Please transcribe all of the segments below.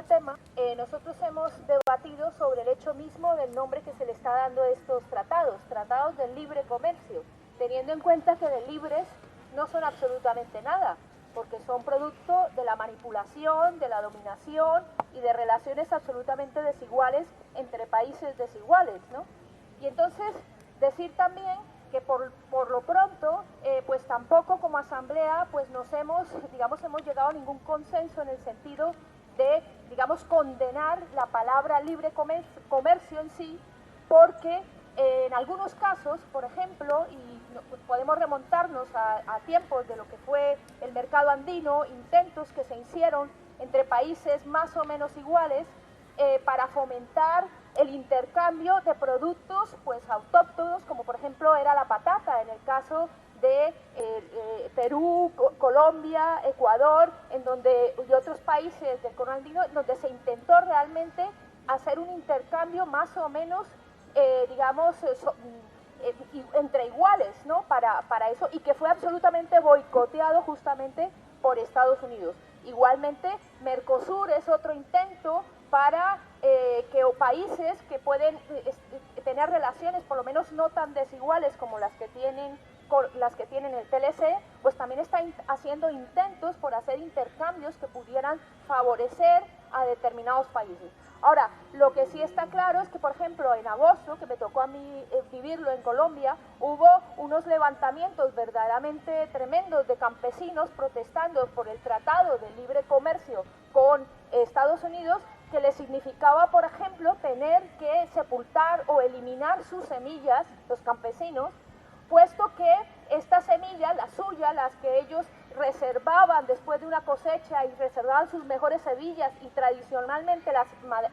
tema, nosotros hemos debatido sobre el hecho mismo del nombre que se le está dando a estos tratados, tratados del libre comercio, teniendo en cuenta que de libres no son absolutamente nada, porque son producto de la manipulación, de la dominación y de relaciones absolutamente desiguales entre países desiguales, ¿no? Y entonces decir también que por lo pronto, pues tampoco como asamblea, pues hemos llegado a ningún consenso en el sentido de, digamos, condenar la palabra libre comercio en sí, porque en algunos casos, por ejemplo, y podemos remontarnos a tiempos de lo que fue el mercado andino, intentos que se hicieron entre países más o menos iguales para fomentar el intercambio de productos pues autóctonos, como por ejemplo era la patata, en el caso de Perú, Colombia, Ecuador, y otros países del cono andino, donde se intentó realmente hacer un intercambio más o menos, entre iguales, ¿no? Para eso, y que fue absolutamente boicoteado justamente por Estados Unidos. Igualmente, Mercosur es otro intento para que países que pueden tener relaciones por lo menos no tan desiguales como las que tienen el TLC, pues también está haciendo intentos por hacer intercambios que pudieran favorecer a determinados países. Ahora, lo que sí está claro es que, por ejemplo, en agosto, que me tocó a mí vivirlo en Colombia, hubo unos levantamientos verdaderamente tremendos de campesinos protestando por el Tratado de Libre Comercio con Estados Unidos, que les significaba, por ejemplo, tener que sepultar o eliminar sus semillas, los campesinos, puesto que estas semillas, las suyas, las que ellos reservaban después de una cosecha y reservaban sus mejores semillas y tradicionalmente las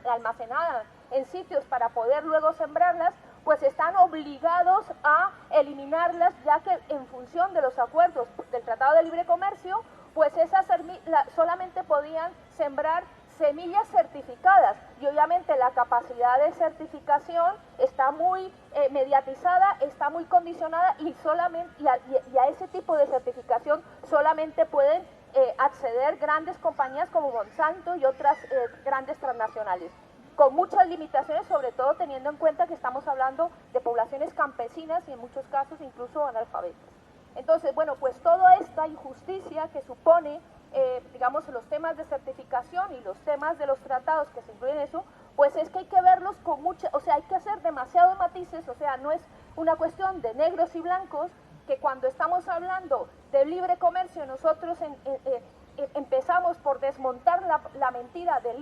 almacenaban en sitios para poder luego sembrarlas, pues están obligados a eliminarlas, ya que en función de los acuerdos del Tratado de Libre Comercio, pues esas solamente podían sembrar semillas certificadas, y obviamente la capacidad de certificación está muy mediatizada, está muy condicionada, y a ese tipo de certificación solamente pueden acceder grandes compañías como Monsanto y otras grandes transnacionales, con muchas limitaciones, sobre todo teniendo en cuenta que estamos hablando de poblaciones campesinas y en muchos casos incluso analfabetas. Entonces, bueno, pues toda esta injusticia que supone los temas de certificación y los temas de los tratados que se incluyen en eso, pues es que hay que verlos con hay que hacer demasiados matices, no es una cuestión de negros y blancos, que cuando estamos hablando de libre comercio nosotros empezamos por desmontar la mentira de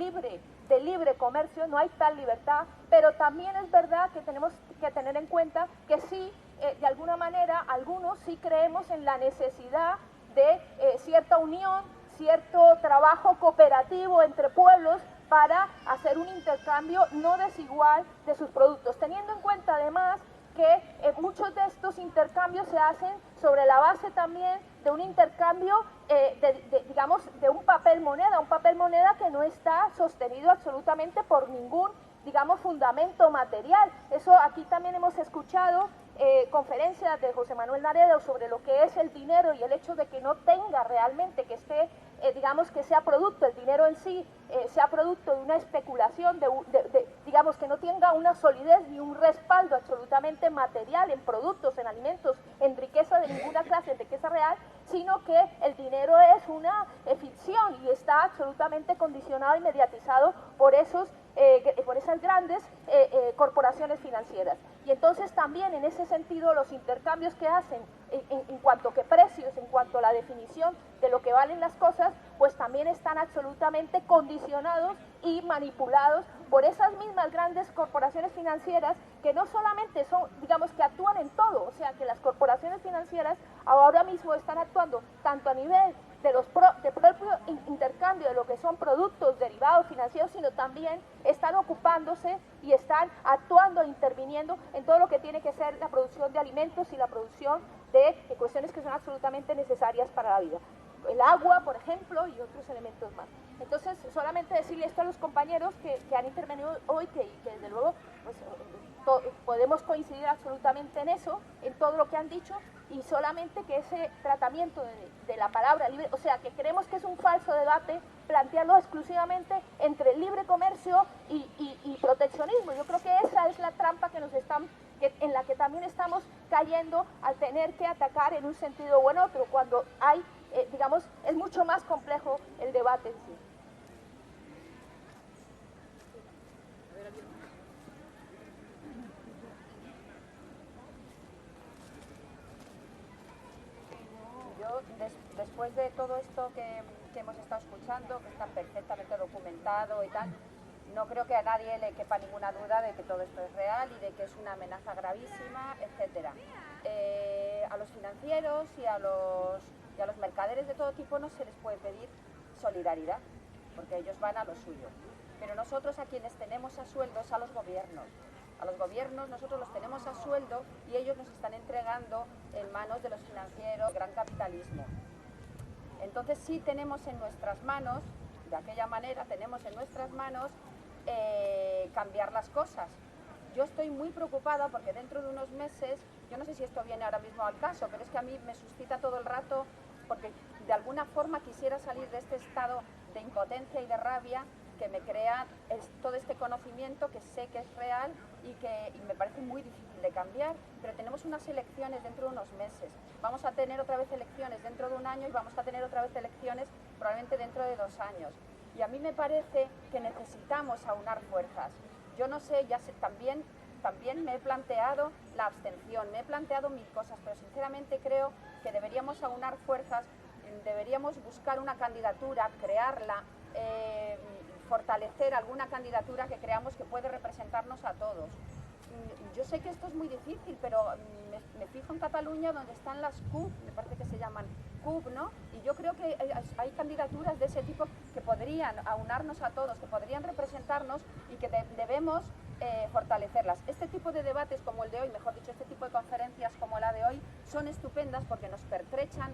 libre comercio, no hay tal libertad, pero también es verdad que tenemos que tener en cuenta que sí, de alguna manera, algunos sí creemos en la necesidad de cierta unión, cierto trabajo cooperativo entre pueblos para hacer un intercambio no desigual de sus productos, teniendo en cuenta además que muchos de estos intercambios se hacen sobre la base también de un intercambio de un papel moneda que no está sostenido absolutamente por ningún fundamento material. Eso aquí también hemos escuchado conferencias de José Manuel Naredo sobre lo que es el dinero y el hecho de que no tenga realmente, que esté, que sea producto, el dinero en sí sea producto de una especulación, que no tenga una solidez ni un respaldo absolutamente material en productos, en alimentos, en riqueza de ninguna clase, en riqueza real, sino que el dinero es una ficción y está absolutamente condicionado y mediatizado por esas grandes corporaciones financieras. Y entonces también en ese sentido los intercambios que hacen en cuanto a precios, en cuanto a la definición de lo que valen las cosas, pues también están absolutamente condicionados y manipulados por esas mismas grandes corporaciones financieras que no solamente son, que actúan en todo, que las corporaciones financieras ahora mismo están actuando tanto a nivel de propio intercambio de lo que son productos derivados financieros, sino también están ocupándose y están actuando e interviniendo en todo lo que tiene que ser la producción de alimentos y la producción de cuestiones que son absolutamente necesarias para la vida. El agua, por ejemplo, y otros elementos más. Entonces, solamente decirle esto a los compañeros que han intervenido hoy, que desde luego pues, podemos coincidir absolutamente en eso, en todo lo que han dicho, y solamente que ese tratamiento de la palabra libre, o sea, que creemos que es un falso debate plantearlo exclusivamente entre libre comercio y proteccionismo. Yo creo que esa es la trampa en la que también estamos cayendo al tener que atacar en un sentido o en otro, cuando hay, digamos, es mucho más complejo el debate en sí. Yo, después de todo esto que hemos estado escuchando, que está perfectamente documentado y tal, no creo que a nadie le quepa ninguna duda de que todo esto es real y de que es una amenaza gravísima, etc. A los financieros y a los mercaderes de todo tipo no se les puede pedir solidaridad, porque ellos van a lo suyo. Pero nosotros a quienes tenemos a sueldo es a los gobiernos. A los gobiernos nosotros los tenemos a sueldo y ellos nos están entregando en manos de los financieros, del gran capitalismo. Entonces sí tenemos en nuestras manos, de aquella manera tenemos en nuestras manos cambiar las cosas. Yo estoy muy preocupada porque dentro de unos meses, yo no sé si esto viene ahora mismo al caso, pero es que a mí me suscita todo el rato porque de alguna forma quisiera salir de este estado de impotencia y de rabia que me crea todo este conocimiento que sé que es real y me parece muy difícil de cambiar, pero tenemos unas elecciones dentro de unos meses, vamos a tener otra vez elecciones dentro de un año y vamos a tener otra vez elecciones probablemente dentro de 2 años. Y a mí me parece que necesitamos aunar fuerzas. Yo no sé, también me he planteado la abstención, me he planteado 1000 cosas, pero sinceramente creo que deberíamos aunar fuerzas, deberíamos buscar una candidatura, crearla, fortalecer alguna candidatura que creamos que puede representarnos a todos. Yo sé que esto es muy difícil, pero me fijo en Cataluña donde están las CUP, me parece que se llaman CUP, ¿no? Y yo creo que hay candidaturas de ese tipo que podrían aunarnos a todos, que podrían representarnos y que debemos fortalecerlas. Este tipo de debates como el de hoy, mejor dicho, este tipo de conferencias como la de hoy, son estupendas porque nos pertrechan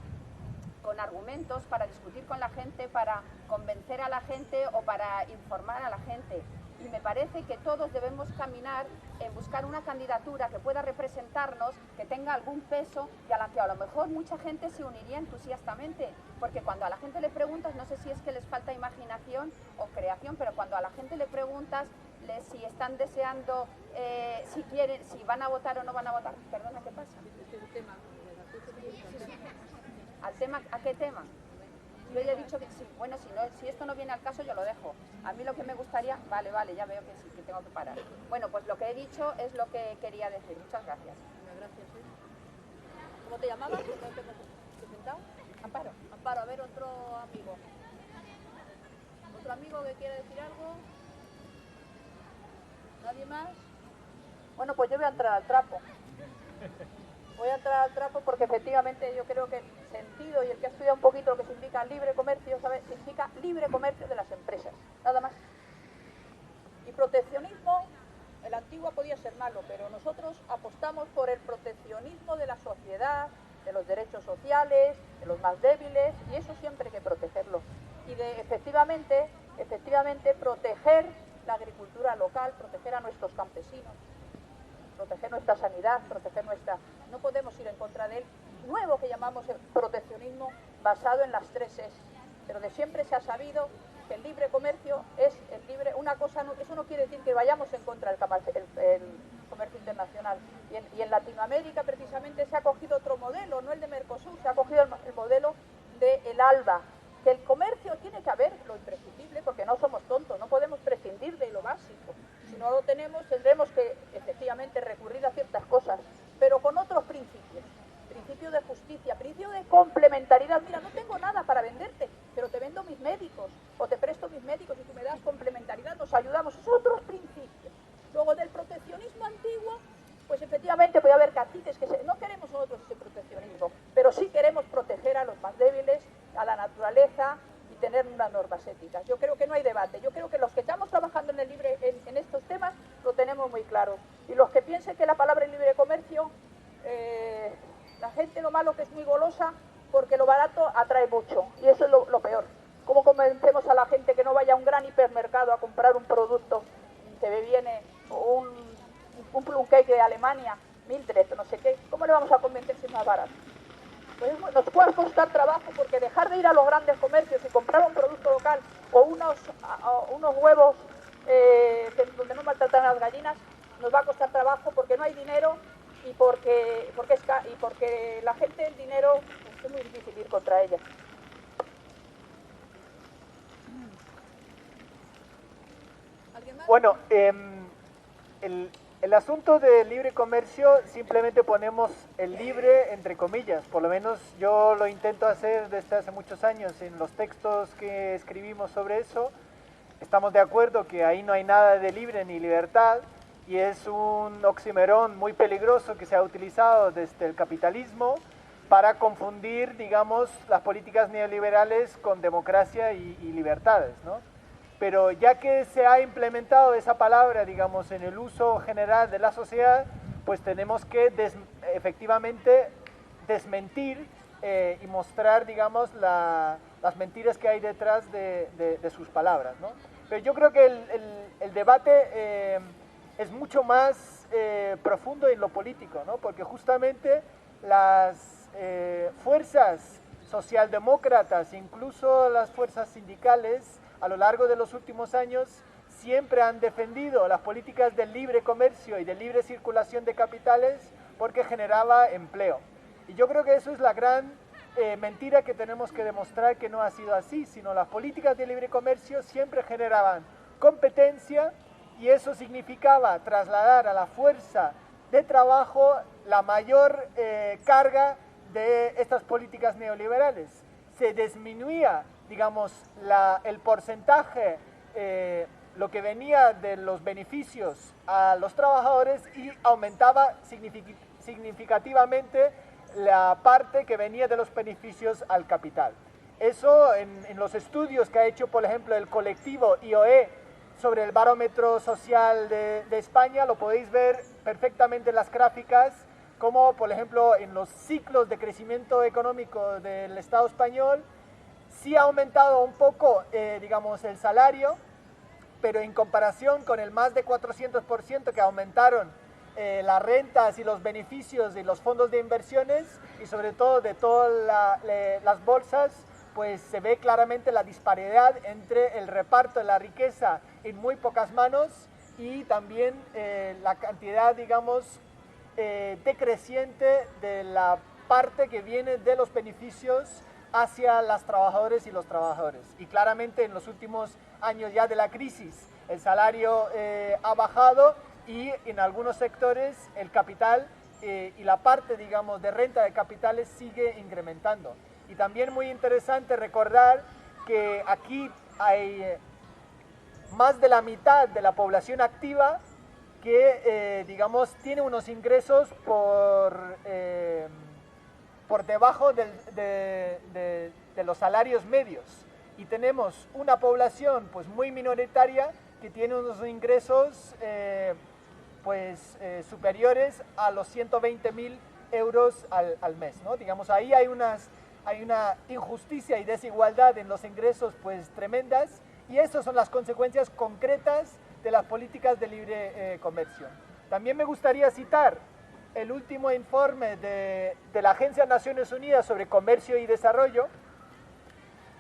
con argumentos para discutir con la gente, para convencer a la gente o para informar a la gente. Y me parece que todos debemos caminar en buscar una candidatura que pueda representarnos, que tenga algún peso y a la que a lo mejor mucha gente se uniría entusiastamente. Porque cuando a la gente le preguntas, no sé si es que les falta imaginación o creación, pero cuando a la gente le preguntas si están deseando, si quieren, si van a votar o no van a votar. Perdona, ¿qué pasa? ¿Al tema? ¿A qué tema? Yo ya he dicho que sí, bueno, si esto no viene al caso yo lo dejo. A mí lo que me gustaría, vale, ya veo que sí, que tengo que parar. Bueno, pues lo que he dicho es lo que quería decir. Muchas gracias. Gracias. ¿Cómo te llamabas? ¿Cómo te has presentado? Amparo. Amparo, a ver, otro amigo. ¿Otro amigo que quiere decir algo? ¿Nadie más? Bueno, pues yo voy a entrar al trapo. Voy a entrar al trapo porque efectivamente yo creo que el sentido y el que ha estudiado un poquito lo que significa libre comercio, ¿sabe? Significa libre comercio de las empresas, nada más. Y proteccionismo, el antiguo podía ser malo, pero nosotros apostamos por el proteccionismo de la sociedad, De los derechos sociales, de los más débiles, y eso siempre hay que protegerlo. Y de efectivamente proteger la agricultura local, proteger a nuestros campesinos, proteger nuestra sanidad, proteger nuestra... No podemos ir en contra del nuevo que llamamos el proteccionismo basado en las 3 Es. Pero de siempre se ha sabido que el libre comercio es el libre... Una cosa, eso no quiere decir que vayamos en contra del comercio internacional. Y en Latinoamérica precisamente se ha cogido otro modelo, no el de Mercosur, se ha cogido el modelo del ALBA. Que el comercio tiene que haber lo imprescindible, porque no somos tontos, no podemos prescindir de lo básico. Si no lo tenemos, tendremos que efectivamente recurrir a ciertas cosas, pero con otros principios. Principio de justicia, principio de complementariedad. Mira, no tengo nada para venderte, pero te vendo mis médicos, o te presto mis médicos y tú me das complementariedad, nos ayudamos. Es otros principios. Luego del proteccionismo antiguo, pues efectivamente puede haber caciques que no queremos nosotros ese proteccionismo, pero sí queremos proteger a los más débiles, a la naturaleza y tener unas normas éticas. Yo creo que no hay debate. Yo creo que los que estamos trabajando en el en estos temas lo tenemos muy claro. Y los que piensen que la palabra libre comercio, la gente lo malo que es muy golosa porque lo barato atrae mucho. Y eso es lo peor. ¿Cómo convencemos a la gente que supermercado a comprar un producto, te viene un plum cake de Alemania, Mildred, no sé qué, ¿cómo le vamos a convencer si es más barato? Pues nos puede costar trabajo, porque dejar de ir a los grandes comercios y comprar un producto local o unos huevos donde no maltratan a las gallinas, nos va a costar trabajo porque no hay dinero y porque la gente, el dinero, pues, es muy difícil ir contra ella. Bueno, el asunto del libre comercio simplemente ponemos el libre entre comillas, por lo menos yo lo intento hacer desde hace muchos años en los textos que escribimos sobre eso. Estamos de acuerdo que ahí no hay nada de libre ni libertad y es un oxímoron muy peligroso que se ha utilizado desde el capitalismo para confundir, digamos, las políticas neoliberales con democracia y libertades, ¿no? Pero ya que se ha implementado esa palabra, digamos, en el uso general de la sociedad, pues tenemos que efectivamente desmentir y mostrar, digamos, las mentiras que hay detrás de sus palabras, ¿no? Pero yo creo que el debate es mucho más profundo en lo político, ¿no? Porque justamente las fuerzas socialdemócratas, incluso las fuerzas sindicales, a lo largo de los últimos años siempre han defendido las políticas del libre comercio y de libre circulación de capitales porque generaba empleo. Y yo creo que eso es la gran mentira que tenemos que demostrar, que no ha sido así, sino las políticas de libre comercio siempre generaban competencia y eso significaba trasladar a la fuerza de trabajo la mayor carga de estas políticas neoliberales. Se disminuía, digamos, el porcentaje, lo que venía de los beneficios a los trabajadores y aumentaba significativamente la parte que venía de los beneficios al capital. Eso en los estudios que ha hecho, por ejemplo, el colectivo IOE sobre el barómetro social de España, lo podéis ver perfectamente en las gráficas, como por ejemplo en los ciclos de crecimiento económico del Estado español, sí ha aumentado un poco, digamos, el salario, pero en comparación con el más de 400% que aumentaron las rentas y los beneficios y los fondos de inversiones y sobre todo de todas las bolsas, pues se ve claramente la disparidad entre el reparto de la riqueza en muy pocas manos y también la cantidad, digamos, decreciente de la parte que viene de los beneficios hacia las trabajadoras y los trabajadores. Y claramente en los últimos años ya de la crisis el salario ha bajado y en algunos sectores el capital y la parte, digamos, de renta de capitales sigue incrementando. Y también muy interesante recordar que aquí hay más de la mitad de la población activa que, digamos, tiene unos ingresos por debajo de los salarios medios. Y tenemos una población pues muy minoritaria que tiene unos ingresos superiores a los 120.000 euros al mes, ¿no? Digamos, ahí hay una injusticia y desigualdad en los ingresos pues tremendas y esas son las consecuencias concretas de las políticas de libre comercio. También me gustaría citar el último informe de la Agencia de Naciones Unidas sobre Comercio y Desarrollo,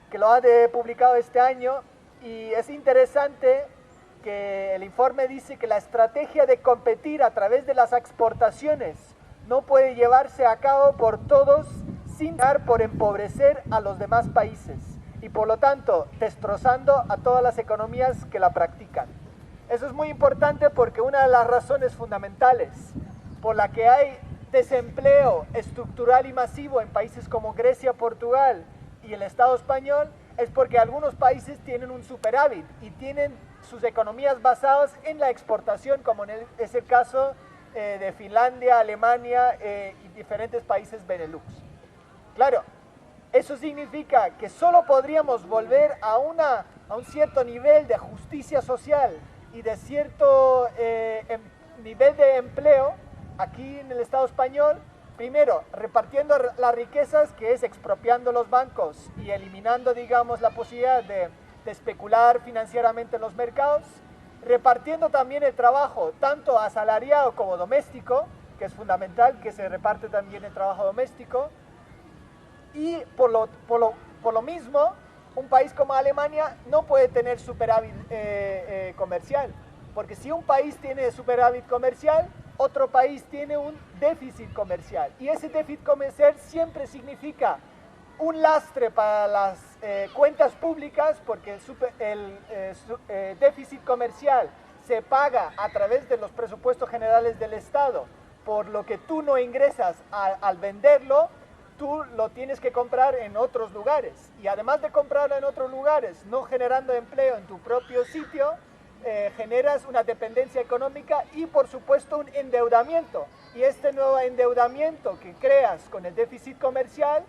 que lo ha publicado este año, y es interesante que el informe dice que la estrategia de competir a través de las exportaciones no puede llevarse a cabo por todos sin dar por empobrecer a los demás países y por lo tanto destrozando a todas las economías que la practican. Eso es muy importante porque una de las razones fundamentales por la que hay desempleo estructural y masivo en países como Grecia, Portugal y el Estado español es porque algunos países tienen un superávit y tienen sus economías basadas en la exportación, como es el caso de Finlandia, Alemania y diferentes países Benelux. Claro, eso significa que solo podríamos volver a un cierto nivel de justicia social y de cierto nivel de empleo aquí en el Estado español, primero repartiendo las riquezas, que es expropiando los bancos y eliminando, digamos, la posibilidad de de especular financieramente en los mercados, repartiendo también el trabajo, tanto asalariado como doméstico, que es fundamental que se reparte también el trabajo doméstico, y por lo mismo, un país como Alemania no puede tener superávit comercial, porque si un país tiene superávit comercial, otro país tiene un déficit comercial, y ese déficit comercial siempre significa un lastre para las cuentas públicas, porque el déficit comercial se paga a través de los presupuestos generales del Estado, por lo que tú no ingresas al venderlo, tú lo tienes que comprar en otros lugares, y además de comprarlo en otros lugares, no generando empleo en tu propio sitio, generas una dependencia económica y por supuesto un endeudamiento, y este nuevo endeudamiento que creas con el déficit comercial,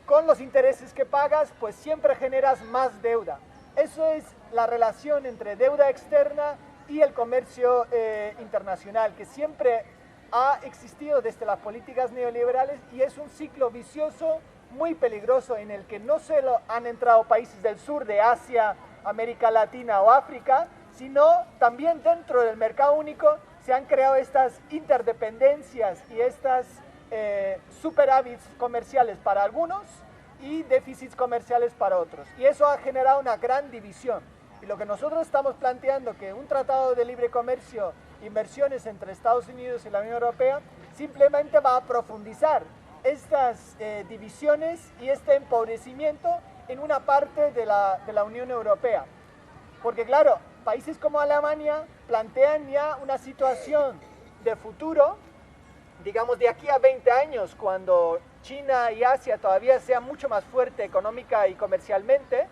con los intereses que pagas, pues siempre generas más deuda. Eso es la relación entre deuda externa y el comercio internacional, que siempre ha existido desde las políticas neoliberales, y es un ciclo vicioso muy peligroso en el que no solo han entrado países del sur de Asia, América Latina o África, sino también dentro del mercado único se han creado estas interdependencias y estas superávits comerciales para algunos y déficits comerciales para otros. Y eso ha generado una gran división. Y lo que nosotros estamos planteando, que un tratado de libre comercio, inversiones entre Estados Unidos y la Unión Europea, simplemente va a profundizar estas divisiones y este empobrecimiento en una parte de la Unión Europea. Porque claro, países como Alemania plantean ya una situación de futuro, digamos de aquí a 20 años, cuando China y Asia todavía sean mucho más fuertes económica y comercialmente,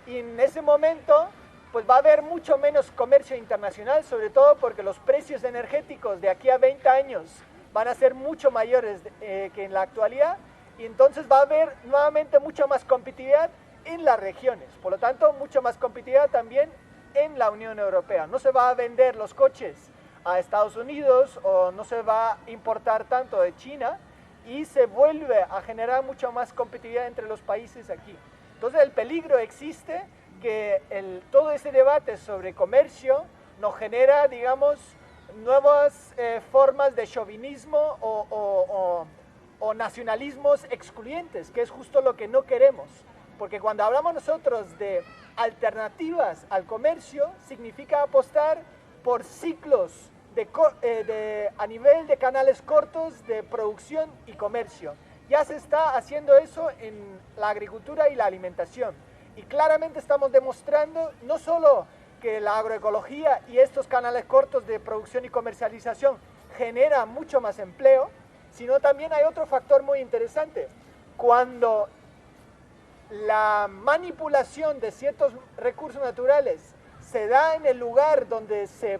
y en ese momento pues va a haber mucho menos comercio internacional, sobre todo porque los precios energéticos de aquí a 20 años van a ser mucho mayores que en la actualidad, y entonces va a haber nuevamente mucha más competitividad en las regiones, por lo tanto mucha más competitividad también en la Unión Europea. No se va a vender los coches a Estados Unidos o no se va a importar tanto de China, y se vuelve a generar mucha más competitividad entre los países aquí. Entonces el peligro existe que todo ese debate sobre comercio nos genera, digamos, nuevas formas de chauvinismo o nacionalismos excluyentes, que es justo lo que no queremos. Porque cuando hablamos nosotros de alternativas al comercio, significa apostar por ciclos a nivel de canales cortos de producción y comercio. Ya se está haciendo eso en la agricultura y la alimentación. Y claramente estamos demostrando no solo que la agroecología y estos canales cortos de producción y comercialización generan mucho más empleo, sino también hay otro factor muy interesante. Cuando la manipulación de ciertos recursos naturales se da en el lugar donde se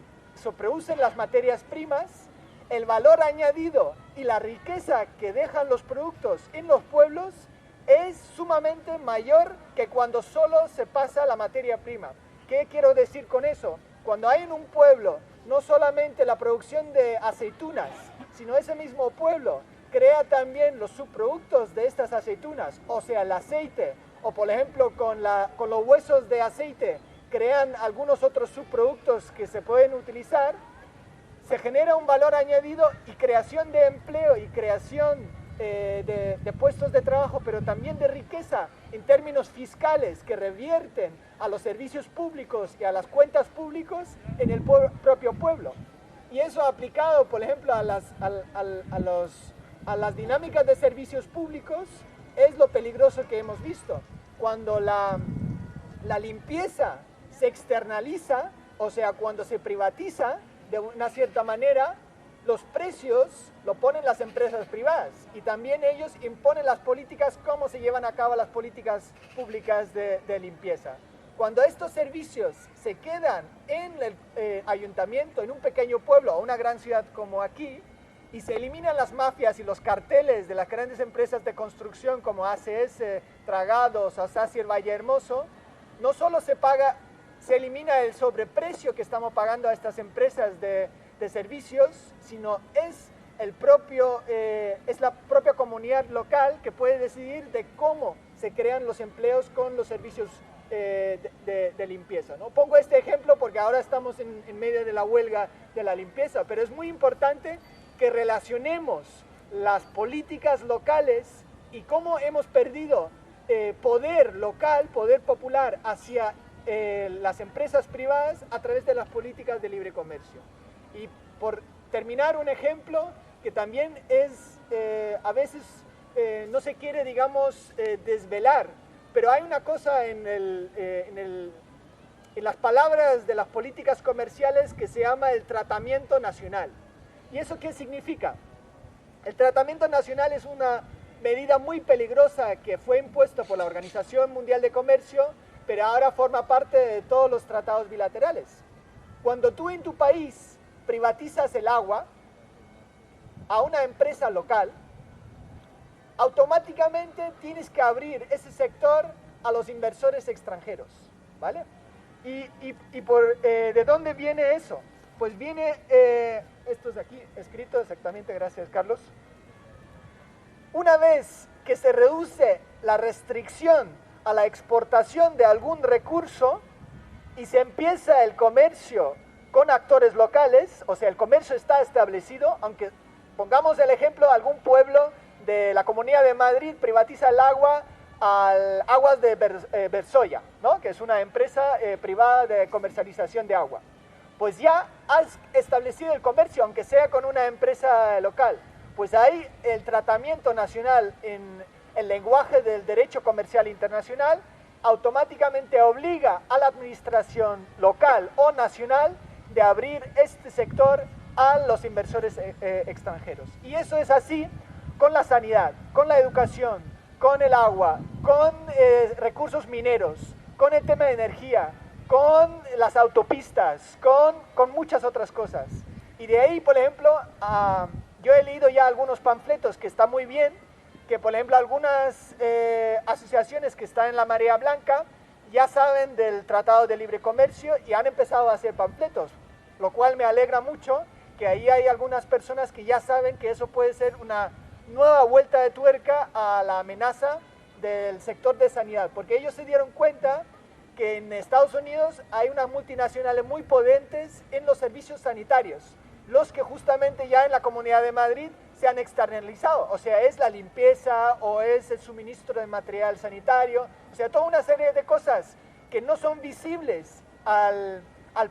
producen las materias primas, el valor añadido y la riqueza que dejan los productos en los pueblos es sumamente mayor que cuando solo se pasa la materia prima. ¿Qué quiero decir con eso? Cuando hay en un pueblo no solamente la producción de aceitunas, sino ese mismo pueblo crea también los subproductos de estas aceitunas, o sea, el aceite, o por ejemplo con los huesos de aceite crean algunos otros subproductos que se pueden utilizar, se genera un valor añadido y creación de empleo y creación de puestos de trabajo, pero también de riqueza en términos fiscales que revierten a los servicios públicos y a las cuentas públicas en el propio pueblo. Y eso aplicado, por ejemplo, a las dinámicas de servicios públicos es lo peligroso que hemos visto. Cuando la limpieza se externaliza, o sea, cuando se privatiza de una cierta manera, los precios lo ponen las empresas privadas y también ellos imponen las políticas, cómo se llevan a cabo las políticas públicas de limpieza. Cuando estos servicios se quedan en el ayuntamiento, en un pequeño pueblo o una gran ciudad como aquí, y se eliminan las mafias y los carteles de las grandes empresas de construcción como ACS, Tragados, Sacier, Vallehermoso, no solo se elimina el sobreprecio que estamos pagando a estas empresas de servicios, sino es la propia comunidad local que puede decidir de cómo se crean los empleos con los servicios de limpieza, ¿no? Pongo este ejemplo porque ahora estamos en medio de la huelga de la limpieza, pero es muy importante que relacionemos las políticas locales y cómo hemos perdido poder local, poder popular hacia las empresas privadas a través de las políticas de libre comercio. Y por terminar, un ejemplo que también es, a veces no se quiere, digamos, desvelar, pero hay una cosa en las palabras de las políticas comerciales que se llama el tratamiento nacional. ¿Y eso qué significa? El tratamiento nacional es una medida muy peligrosa que fue impuesta por la Organización Mundial de Comercio, pero ahora forma parte de todos los tratados bilaterales. Cuando tú en tu país privatizas el agua a una empresa local, automáticamente tienes que abrir ese sector a los inversores extranjeros, ¿vale? ¿De dónde viene eso? Pues viene, esto es aquí escrito exactamente, gracias Carlos. Una vez que se reduce la restricción a la exportación de algún recurso y se empieza el comercio con actores locales, o sea, el comercio está establecido, aunque pongamos el ejemplo, algún pueblo de la Comunidad de Madrid privatiza el agua al Aguas de Versoya, ¿no? Que es una empresa privada de comercialización de agua. Pues ya has establecido el comercio, aunque sea con una empresa local. Pues ahí el tratamiento nacional en el lenguaje del derecho comercial internacional automáticamente obliga a la administración local o nacional de abrir este sector a los inversores extranjeros. Y eso es así con la sanidad, con la educación, con el agua, con recursos mineros, con el tema de energía, con las autopistas, con muchas otras cosas. Y de ahí, por ejemplo, yo he leído ya algunos panfletos que están muy bien, que por ejemplo algunas asociaciones que están en la Marea Blanca ya saben del Tratado de Libre Comercio y han empezado a hacer panfletos, lo cual me alegra mucho que ahí hay algunas personas que ya saben que eso puede ser una nueva vuelta de tuerca a la amenaza del sector de sanidad, porque ellos se dieron cuenta que en Estados Unidos hay unas multinacionales muy potentes en los servicios sanitarios, los que justamente ya en la Comunidad de Madrid se han externalizado, o sea, es la limpieza o es el suministro de material sanitario, o sea, toda una serie de cosas que no son visibles al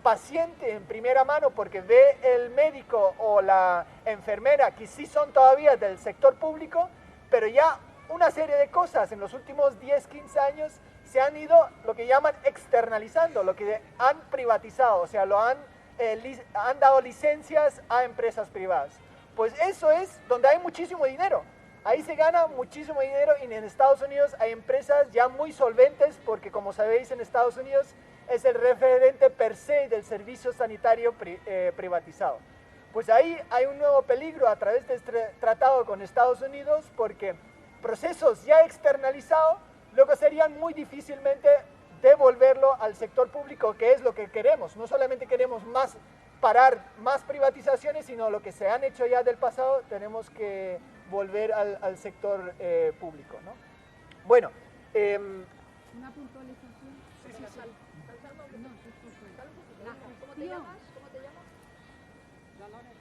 paciente en primera mano porque ve el médico o la enfermera que sí son todavía del sector público, pero ya una serie de cosas en los últimos 10, 15 años se han ido, lo que llaman externalizando, lo que han privatizado, o sea, han dado licencias a empresas privadas. Pues eso es donde hay muchísimo dinero. Ahí se gana muchísimo dinero y en Estados Unidos hay empresas ya muy solventes porque, como sabéis, en Estados Unidos es el referente per se del servicio sanitario privatizado. Pues ahí hay un nuevo peligro a través de este tratado con Estados Unidos porque procesos ya externalizados luego serían muy difícilmente devolverlo al sector público, que es lo que queremos. No solamente queremos parar más privatizaciones, sino lo que se han hecho ya del pasado, tenemos que volver al sector público, ¿no? Bueno. Una puntualización. Sí, sí, sí. ¿Cómo te llamas? ¿Cómo te llamas? Dolores.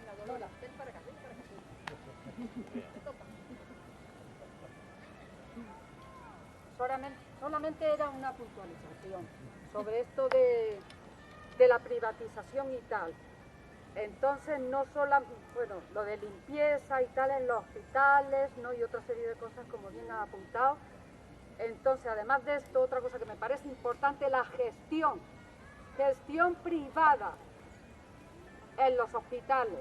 Mira, Dolores, ven para acá, ven para acá. Te toca. Solamente era una puntualización sobre esto de la privatización y tal. Entonces, no solo, bueno, lo de limpieza y tal en los hospitales, ¿no? Y otra serie de cosas, como bien ha apuntado. Entonces, además de esto, otra cosa que me parece importante, la gestión privada en los hospitales.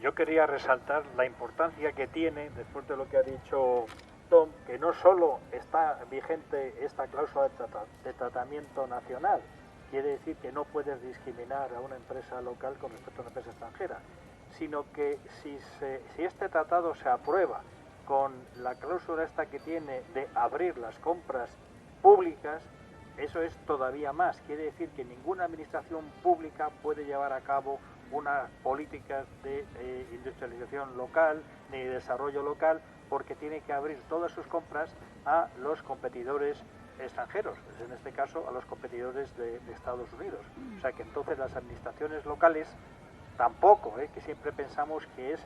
Yo quería resaltar la importancia que tiene, después de lo que ha dicho Tom, que no solo está vigente esta cláusula de tratamiento nacional, quiere decir que no puedes discriminar a una empresa local con respecto a una empresa extranjera, sino que si este tratado se aprueba con la cláusula esta que tiene de abrir las compras públicas, eso es todavía más. Quiere decir que ninguna administración pública puede llevar a cabo unas políticas de industrialización local ni de desarrollo local, porque tiene que abrir todas sus compras a los competidores extranjeros, en este caso a los competidores de Estados Unidos. O sea que entonces las administraciones locales tampoco, que siempre pensamos que es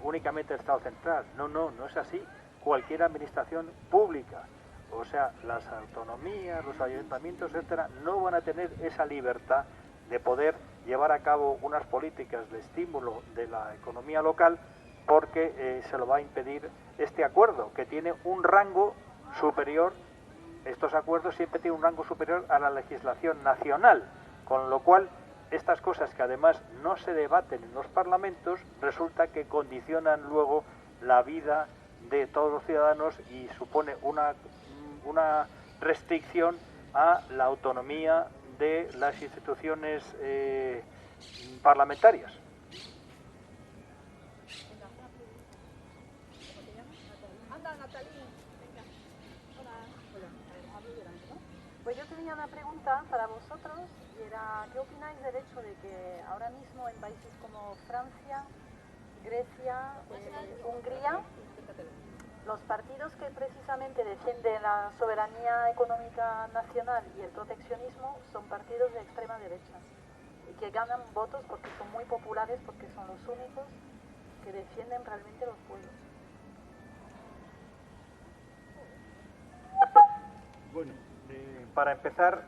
únicamente el Estado central. No es así. Cualquier administración pública, o sea, las autonomías, los ayuntamientos, etcétera, no van a tener esa libertad de poder llevar a cabo unas políticas de estímulo de la economía local, porque se lo va a impedir este acuerdo, que tiene un rango superior. Estos acuerdos siempre tienen un rango superior a la legislación nacional, con lo cual estas cosas, que además no se debaten en los parlamentos, resulta que condicionan luego la vida de todos los ciudadanos y supone una restricción a la autonomía de las instituciones parlamentarias. Pues yo tenía una pregunta para vosotros y era, ¿qué opináis del hecho de que ahora mismo en países como Francia, Grecia, Hungría, los partidos que precisamente defienden la soberanía económica nacional y el proteccionismo son partidos de extrema derecha y que ganan votos porque son muy populares, porque son los únicos que defienden realmente los pueblos? Bueno, para empezar,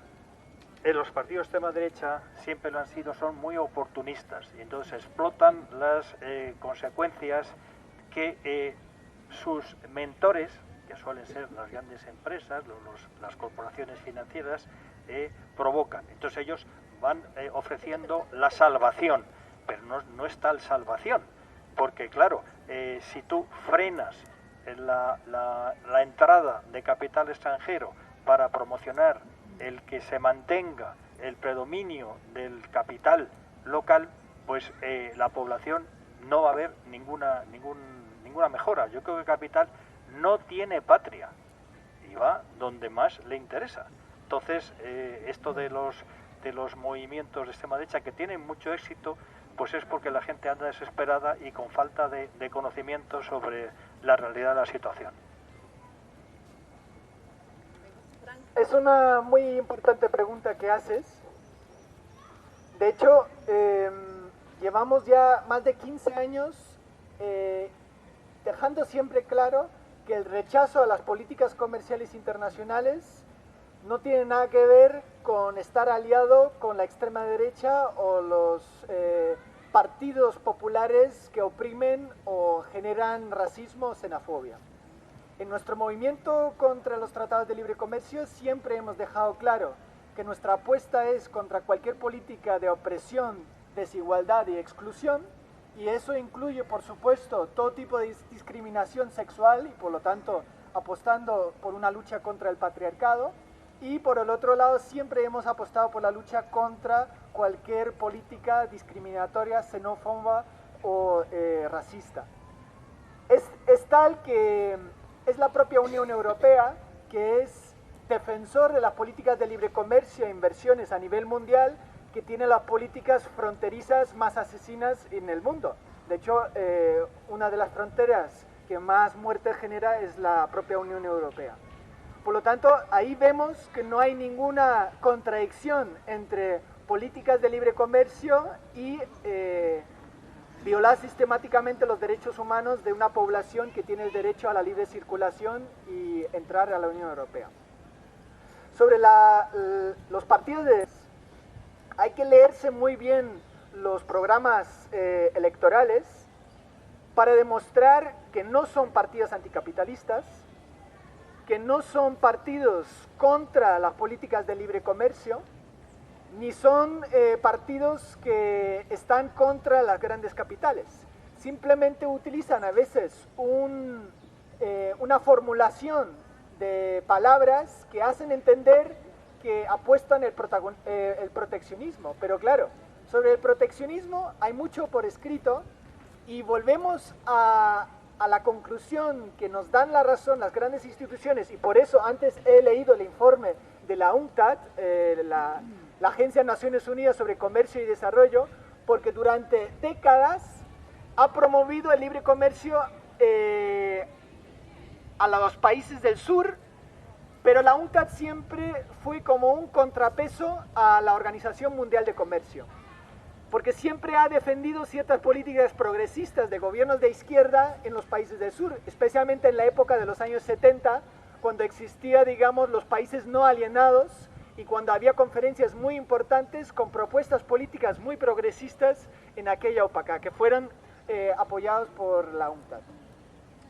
los partidos de extrema derecha siempre lo han sido, son muy oportunistas y entonces explotan las consecuencias que sus mentores, que suelen ser las grandes empresas, las corporaciones financieras, provocan. Entonces ellos van ofreciendo la salvación, pero no es tal salvación, porque claro, si tú frenas la entrada de capital extranjero para promocionar el que se mantenga el predominio del capital local, pues la población no va a ver ninguna mejora. Yo creo que el capital no tiene patria y va donde más le interesa. Entonces, esto de los movimientos de extrema derecha que tienen mucho éxito, pues es porque la gente anda desesperada y con falta de conocimiento sobre la realidad de la situación. Es una muy importante pregunta que haces. De hecho, llevamos ya más de 15 años dejando siempre claro que el rechazo a las políticas comerciales internacionales no tiene nada que ver con estar aliado con la extrema derecha o los partidos populares que oprimen o generan racismo o xenofobia. En nuestro movimiento contra los tratados de libre comercio siempre hemos dejado claro que nuestra apuesta es contra cualquier política de opresión, desigualdad y exclusión, y eso incluye, por supuesto, todo tipo de discriminación sexual y, por lo tanto, apostando por una lucha contra el patriarcado. Y, por el otro lado, siempre hemos apostado por la lucha contra cualquier política discriminatoria, xenófoba o racista. Es tal que es la propia Unión Europea, que es defensor de las políticas de libre comercio e inversiones a nivel mundial, que tiene las políticas fronterizas más asesinas en el mundo. De hecho, una de las fronteras que más muerte genera es la propia Unión Europea. Por lo tanto, ahí vemos que no hay ninguna contradicción entre políticas de libre comercio y violar sistemáticamente los derechos humanos de una población que tiene el derecho a la libre circulación y entrar a la Unión Europea. Sobre los partidos hay que leerse muy bien los programas electorales para demostrar que no son partidos anticapitalistas, que no son partidos contra las políticas de libre comercio, ni son partidos que están contra las grandes capitales. Simplemente utilizan a veces una formulación de palabras que hacen entender que apuestan el proteccionismo. Pero claro, sobre el proteccionismo hay mucho por escrito y volvemos a la conclusión que nos dan la razón las grandes instituciones, y por eso antes he leído el informe de la UNCTAD, la Agencia de Naciones Unidas sobre Comercio y Desarrollo, porque durante décadas ha promovido el libre comercio a los países del sur, pero la UNCTAD siempre fue como un contrapeso a la Organización Mundial de Comercio, porque siempre ha defendido ciertas políticas progresistas de gobiernos de izquierda en los países del sur, especialmente en la época de los años 70, cuando existía, digamos, los países no alienados y cuando había conferencias muy importantes con propuestas políticas muy progresistas en aquella época, que fueron apoyados por la UNCTAD.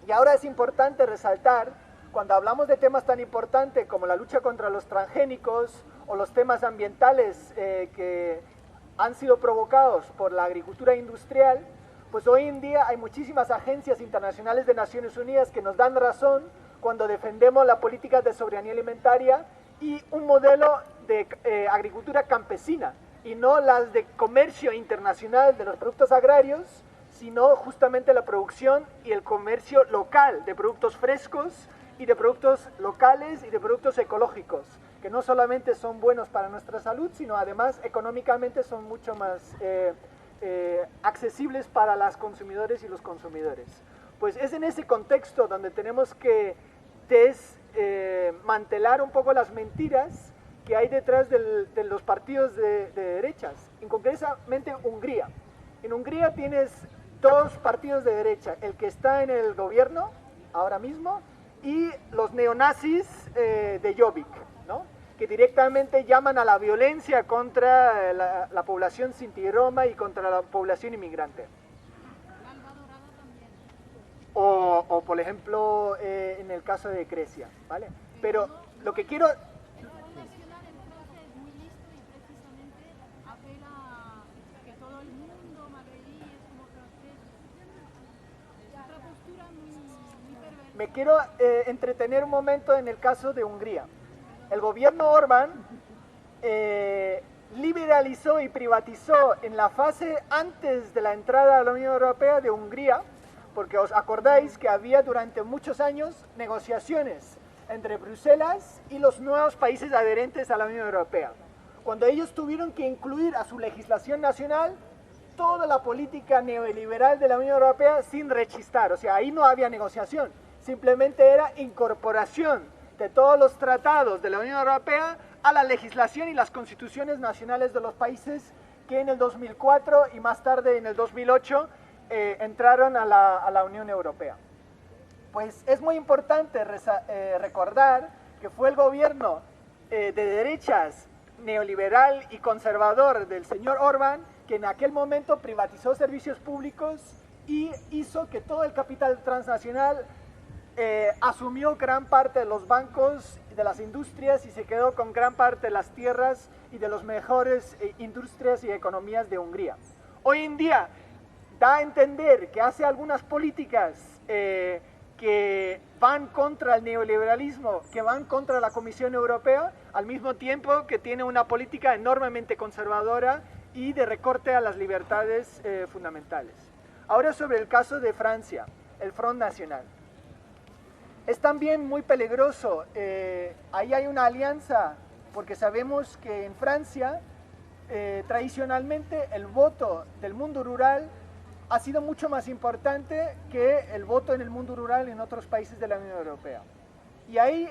Y ahora es importante resaltar, cuando hablamos de temas tan importantes como la lucha contra los transgénicos o los temas ambientales que han sido provocados por la agricultura industrial, pues hoy en día hay muchísimas agencias internacionales de Naciones Unidas que nos dan razón cuando defendemos la política de soberanía alimentaria y un modelo de agricultura campesina, y no las de comercio internacional de los productos agrarios, sino justamente la producción y el comercio local de productos frescos y de productos locales y de productos ecológicos, que no solamente son buenos para nuestra salud, sino además económicamente son mucho más accesibles para las consumidoras y los consumidores. Pues es en ese contexto donde tenemos que desmantelar un poco las mentiras que hay detrás de los partidos de derechas, y concretamente Hungría. En Hungría tienes dos partidos de derecha, el que está en el gobierno ahora mismo y los neonazis de Jobbik, ¿no?, que directamente llaman a la violencia contra la población sinti-roma y contra la población inmigrante. O por ejemplo, en el caso de Grecia, ¿vale? Pero lo que quiero... Me quiero entretener un momento en el caso de Hungría. El gobierno Orbán liberalizó y privatizó en la fase antes de la entrada a la Unión Europea de Hungría, porque os acordáis que había durante muchos años negociaciones entre Bruselas y los nuevos países adherentes a la Unión Europea, cuando ellos tuvieron que incluir a su legislación nacional toda la política neoliberal de la Unión Europea sin rechistar. O sea, ahí no había negociación, simplemente era incorporación de todos los tratados de la Unión Europea a la legislación y las constituciones nacionales de los países que en el 2004 y más tarde en el 2008 entraron a la Unión Europea. Pues es muy importante recordar que fue el gobierno de derechas, neoliberal y conservador del señor Orbán que en aquel momento privatizó servicios públicos y hizo que todo el capital transnacional asumió gran parte de los bancos y de las industrias y se quedó con gran parte de las tierras y de las mejores industrias y economías de Hungría. Hoy en día da a entender que hace algunas políticas que van contra el neoliberalismo, que van contra la Comisión Europea, al mismo tiempo que tiene una política enormemente conservadora y de recorte a las libertades fundamentales. Ahora sobre el caso de Francia, el Front National. Es también muy peligroso, ahí hay una alianza, porque sabemos que en Francia tradicionalmente el voto del mundo rural ha sido mucho más importante que el voto en el mundo rural en otros países de la Unión Europea. Y ahí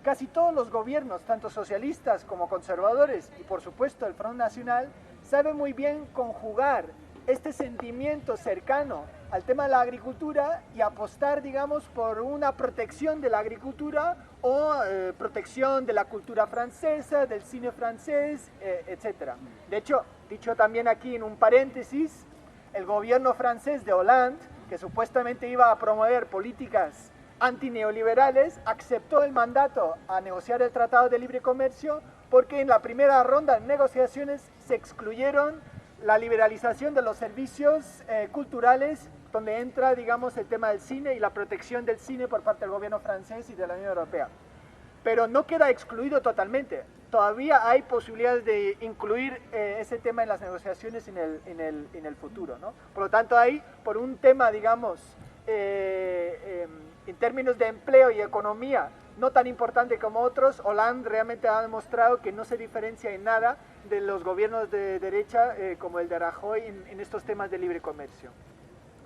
casi todos los gobiernos, tanto socialistas como conservadores, y por supuesto el Front National, saben muy bien conjugar este sentimiento cercano al tema de la agricultura y apostar, digamos, por una protección de la agricultura o protección de la cultura francesa, del cine francés, etc. De hecho, dicho también aquí en un paréntesis, el gobierno francés de Hollande, que supuestamente iba a promover políticas antineoliberales, aceptó el mandato a negociar el Tratado de Libre Comercio porque en la primera ronda de negociaciones se excluyeron la liberalización de los servicios culturales, donde entra, digamos, el tema del cine y la protección del cine por parte del gobierno francés y de la Unión Europea. Pero no queda excluido totalmente. Todavía hay posibilidades de incluir ese tema en las negociaciones en el futuro, ¿no? Por lo tanto, ahí, por un tema, digamos, en términos de empleo y economía, no tan importante como otros. Hollande realmente ha demostrado que no se diferencia en nada de los gobiernos de derecha como el de Rajoy en estos temas de libre comercio.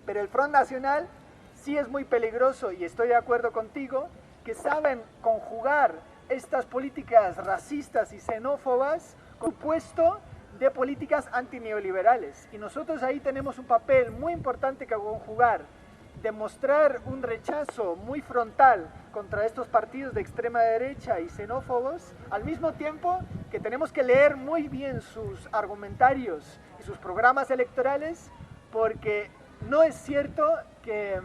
Pero el Front Nacional sí es muy peligroso, y estoy de acuerdo contigo, que saben conjugar estas políticas racistas y xenófobas con puesto de políticas antineoliberales. Y nosotros ahí tenemos un papel muy importante que conjugar, demostrar un rechazo muy frontal contra estos partidos de extrema derecha y xenófobos, al mismo tiempo que tenemos que leer muy bien sus argumentarios y sus programas electorales, porque no es cierto que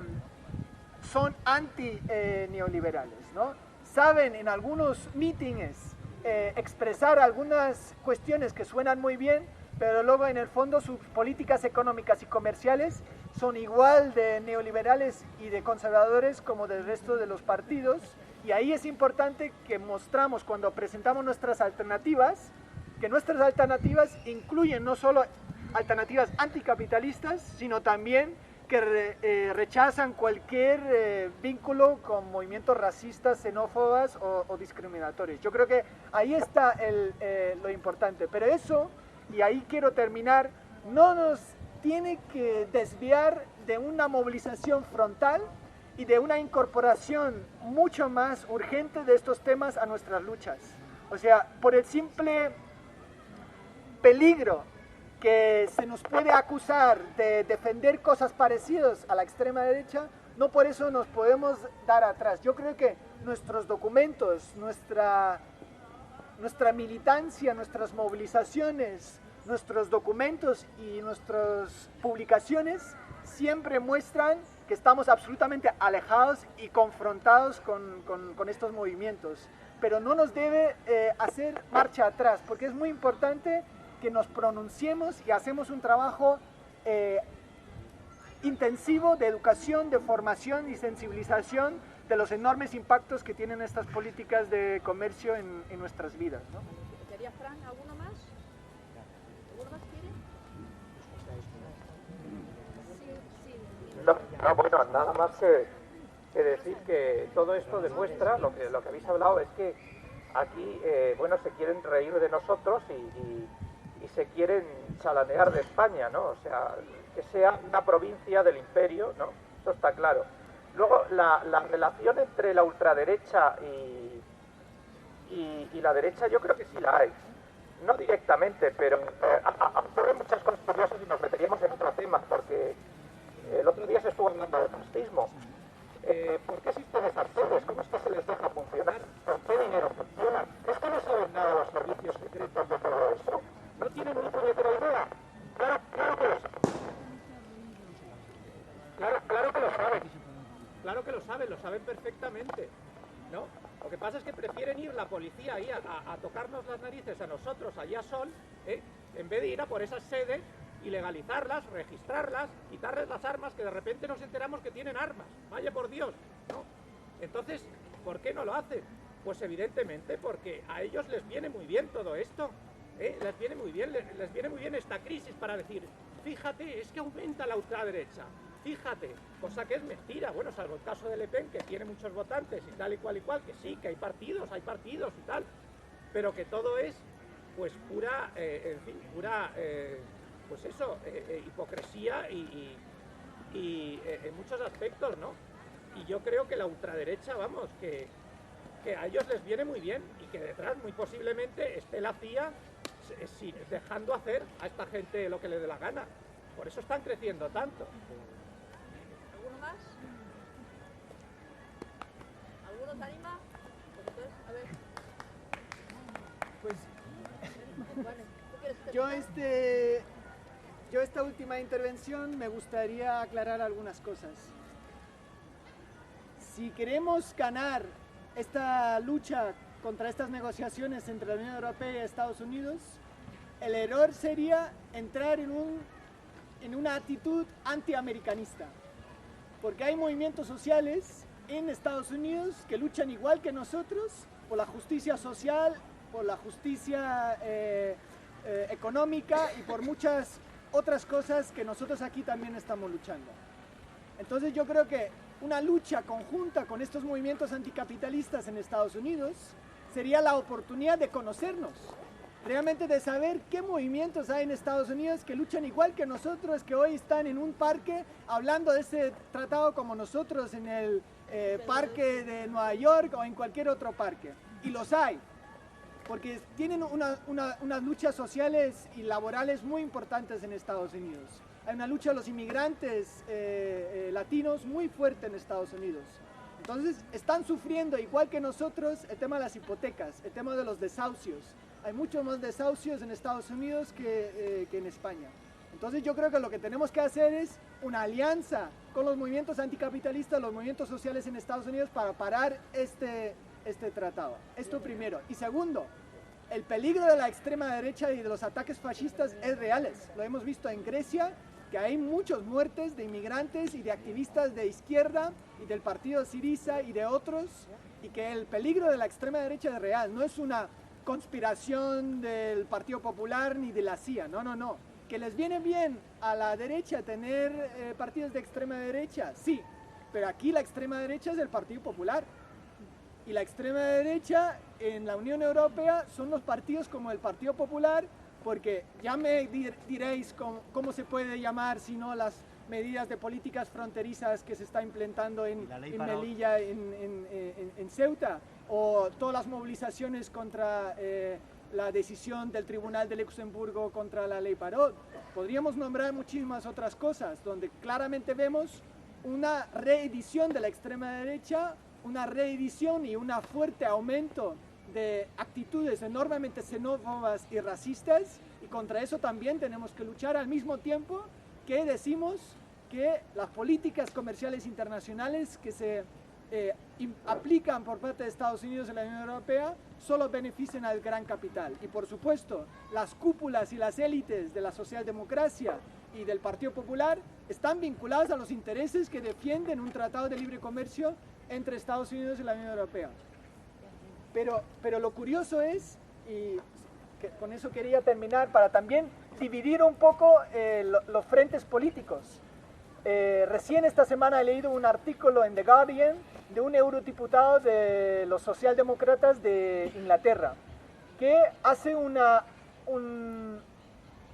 son anti-neoliberales, ¿no? Saben en algunos mítines expresar algunas cuestiones que suenan muy bien, pero luego en el fondo sus políticas económicas y comerciales son igual de neoliberales y de conservadores como del resto de los partidos. Y ahí es importante que mostramos cuando presentamos nuestras alternativas, que nuestras alternativas incluyen no solo alternativas anticapitalistas, sino también que rechazan cualquier vínculo con movimientos racistas, xenófobas o discriminatorios. Yo creo que ahí está lo importante, pero eso, y ahí quiero terminar, no nos tiene que desviar de una movilización frontal y de una incorporación mucho más urgente de estos temas a nuestras luchas. O sea, por el simple peligro que se nos puede acusar de defender cosas parecidas a la extrema derecha, no por eso nos podemos dar atrás. Yo creo que nuestros documentos, nuestra militancia, nuestras movilizaciones, nuestros documentos y nuestras publicaciones siempre muestran que estamos absolutamente alejados y confrontados con estos movimientos. Pero no nos debe hacer marcha atrás, porque es muy importante que nos pronunciemos y hacemos un trabajo intensivo de educación, de formación y sensibilización de los enormes impactos que tienen estas políticas de comercio en nuestras vidas, ¿no? ¿Quería Fran alguno más? ¿Alguno más quiere? No, bueno, nada más que decir que todo esto demuestra, lo que habéis hablado es que aquí, bueno, se quieren reír de nosotros y se quieren chalanear de España, ¿no? O sea, que sea una provincia del imperio, ¿no? Eso está claro. Luego, la relación entre la ultraderecha y la derecha yo creo que sí la hay. No directamente, pero ocurren muchas cosas curiosas y nos meteríamos en otro tema, porque el otro día se estuvo hablando de fascismo. ¿Por qué existen esas redes? ¿Cómo es que se les deja funcionar? ¿Con qué dinero funcionan? ¿Es que no saben nada los servicios secretos de todo eso? ¿No tienen ni puñetera idea? Claro que lo saben. Claro que lo saben. Claro que lo saben perfectamente, ¿no? Lo que pasa es que prefieren ir la policía ahí a tocarnos las narices a nosotros allá a sol, en vez de ir a por esas sedes y legalizarlas, registrarlas, quitarles las armas, que de repente nos enteramos que tienen armas. Vaya por Dios, ¿no? Entonces, ¿por qué no lo hacen? Pues evidentemente porque a ellos les viene muy bien todo esto. Les viene muy bien esta crisis para decir, fíjate, es que aumenta la ultraderecha, fíjate, cosa que es mentira, bueno, salvo el caso de Le Pen, que tiene muchos votantes y tal y cual, que sí, que hay partidos y tal, pero que todo es, pues, pura, pues eso, hipocresía y en muchos aspectos, ¿no? Y yo creo que la ultraderecha, vamos, que a ellos les viene muy bien y que detrás, muy posiblemente, esté la CIA dejando hacer a esta gente lo que le dé la gana. Por eso están creciendo tanto. ¿Alguno más? ¿Alguno te anima? Pues entonces, a ver. Pues Vale, ¿tú quieres terminar? yo esta última intervención me gustaría aclarar algunas cosas. Si queremos ganar esta lucha contra estas negociaciones entre la Unión Europea y Estados Unidos, el error sería entrar en una actitud antiamericanista, porque hay movimientos sociales en Estados Unidos que luchan igual que nosotros por la justicia social, por la justicia económica y por muchas otras cosas que nosotros aquí también estamos luchando. Entonces yo creo que una lucha conjunta con estos movimientos anticapitalistas en Estados Unidos sería la oportunidad de conocernos, realmente de saber qué movimientos hay en Estados Unidos que luchan igual que nosotros, que hoy están en un parque hablando de ese tratado como nosotros en el parque de Nueva York o en cualquier otro parque. Y los hay, porque tienen unas luchas sociales y laborales muy importantes en Estados Unidos. Hay una lucha de los inmigrantes latinos muy fuerte en Estados Unidos. Entonces están sufriendo igual que nosotros el tema de las hipotecas, el tema de los desahucios. Hay muchos más desahucios en Estados Unidos que en España. Entonces yo creo que lo que tenemos que hacer es una alianza con los movimientos anticapitalistas, los movimientos sociales en Estados Unidos para parar este tratado. Esto primero. Y segundo, el peligro de la extrema derecha y de los ataques fascistas es real. Lo hemos visto en Grecia, que hay muchas muertes de inmigrantes y de activistas de izquierda y del partido Syriza y de otros, y que el peligro de la extrema derecha es real. No es una conspiración del Partido Popular ni de la CIA, no. Que les viene bien a la derecha tener partidos de extrema derecha, sí, pero aquí la extrema derecha es el Partido Popular. Y la extrema derecha en la Unión Europea son los partidos como el Partido Popular, porque ya me diréis cómo se puede llamar si no las medidas de políticas fronterizas que se está implementando en Melilla, en Ceuta, o todas las movilizaciones contra la decisión del Tribunal de Luxemburgo contra la ley Parot. Podríamos nombrar muchísimas otras cosas, donde claramente vemos una reedición de la extrema derecha, una reedición y un fuerte aumento de actitudes enormemente xenófobas y racistas, y contra eso también tenemos que luchar al mismo tiempo que decimos que las políticas comerciales internacionales que se aplican por parte de Estados Unidos y la Unión Europea solo benefician al gran capital. Y por supuesto, las cúpulas y las élites de la socialdemocracia y del Partido Popular están vinculadas a los intereses que defienden un tratado de libre comercio entre Estados Unidos y la Unión Europea. Pero lo curioso es, y que con eso quería terminar, para también dividir un poco los frentes políticos. Recién esta semana he leído un artículo en The Guardian de un eurodiputado de los socialdemócratas de Inglaterra, que hace un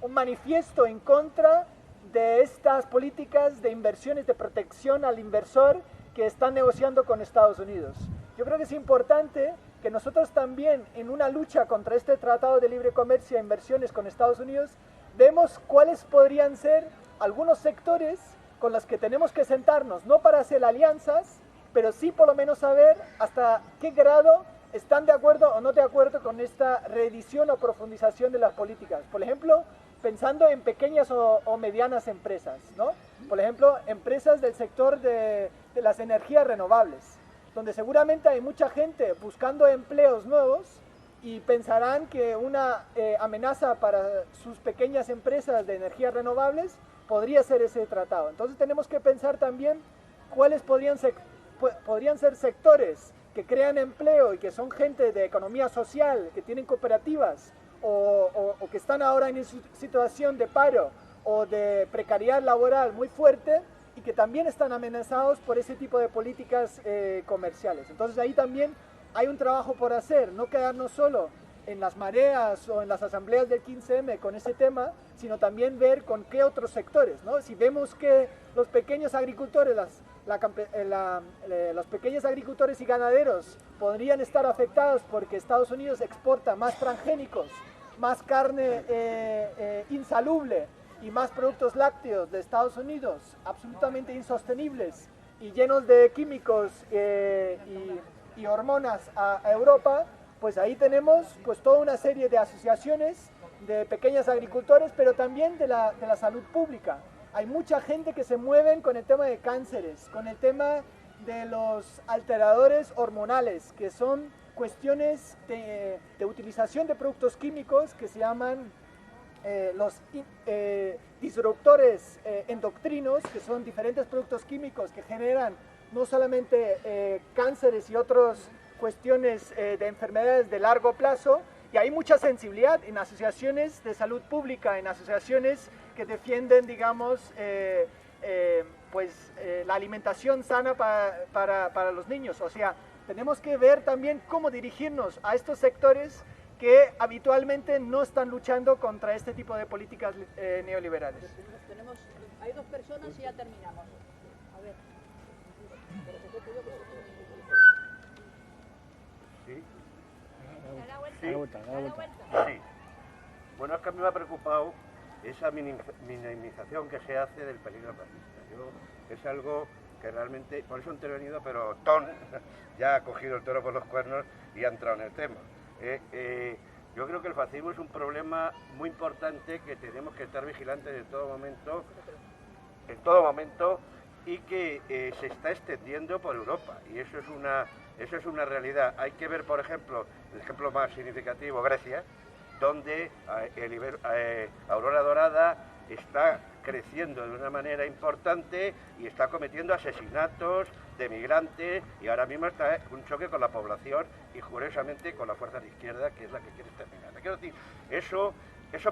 manifiesto en contra de estas políticas de inversiones de protección al inversor que están negociando con Estados Unidos. Yo creo que es importante que nosotros también, en una lucha contra este tratado de libre comercio e inversiones con Estados Unidos, vemos cuáles podrían ser algunos sectores con los que tenemos que sentarnos, no para hacer alianzas, pero sí por lo menos saber hasta qué grado están de acuerdo o no de acuerdo con esta reedición o profundización de las políticas. Por ejemplo, pensando en pequeñas o medianas empresas, ¿no? Por ejemplo, empresas del sector de las energías renovables, donde seguramente hay mucha gente buscando empleos nuevos y pensarán que una amenaza para sus pequeñas empresas de energías renovables podría ser ese tratado. Entonces tenemos que pensar también cuáles podrían ser sectores que crean empleo y que son gente de economía social, que tienen cooperativas o que están ahora en situación de paro o de precariedad laboral muy fuerte y que también están amenazados por ese tipo de políticas comerciales. Entonces ahí también hay un trabajo por hacer, no quedarnos solo en las mareas o en las asambleas del 15M con ese tema, sino también ver con qué otros sectores, ¿no? Si vemos que los pequeños agricultores, los pequeños agricultores y ganaderos podrían estar afectados porque Estados Unidos exporta más transgénicos, más carne insalubre y más productos lácteos de Estados Unidos, absolutamente insostenibles y llenos de químicos y hormonas a Europa, pues ahí tenemos pues toda una serie de asociaciones de pequeños agricultores, pero también de la salud pública. Hay mucha gente que se mueven con el tema de cánceres, con el tema de los alteradores hormonales, que son cuestiones de utilización de productos químicos que se llaman los disruptores endocrinos, que son diferentes productos químicos que generan no solamente cánceres y otras cuestiones de enfermedades de largo plazo, y hay mucha sensibilidad en asociaciones de salud pública, en asociaciones que defienden, digamos, la alimentación sana para los niños. O sea, tenemos que ver también cómo dirigirnos a estos sectores que habitualmente no están luchando contra este tipo de políticas neoliberales. Hay dos personas y ya terminamos. A ver. Sí. Sí. Bueno, es que a mí me ha preocupado esa minimización que se hace del peligro fascista. Es algo que realmente, por eso he intervenido, pero Tom ya ha cogido el toro por los cuernos y ha entrado en el tema. Yo creo que el fascismo es un problema muy importante que tenemos que estar vigilantes en todo momento, y que se está extendiendo por Europa, y eso es una realidad. Hay que ver, por ejemplo, el ejemplo más significativo, Grecia, donde Aurora Dorada está creciendo de una manera importante y está cometiendo asesinatos de migrantes, y ahora mismo está un choque con la población y curiosamente con la fuerza de izquierda, que es la que quiere exterminar. Quiero decir, ¿eso